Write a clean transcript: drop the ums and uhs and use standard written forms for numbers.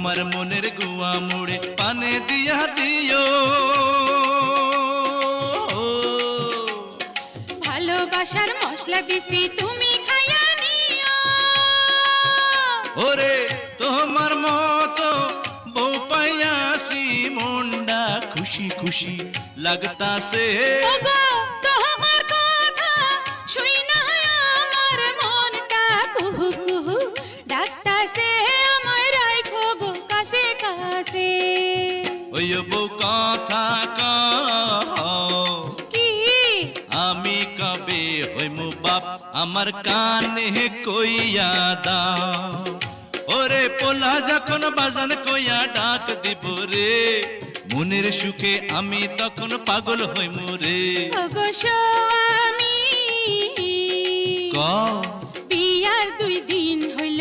তোমার মনের গুয়া মুড়ে পানে দিয়া দিও। ভালোবাসার মশলা দিছি তুমি খাইয়া নিও। ওরে তোমার মতো বউ পাইয়াছি মনটা খুশি খুশি লাগতাছে। ওগো তোমার কথা শুইনা আমার মনটা কুহু কুহু ডাকতাছে, আমায় রাখো গো কাছে কাছে। ওই বউ কথা কও কি আমি কবে হইমু বাপ আমার কানে কইয়া দাও। ওরে পোলা যখন বাজান কইয়া ডাক দিব রে, মনের সুখে আমি তখন পাগল হইমু রে। ওগো স্বামী কও বিয়ার 2 দিন হইল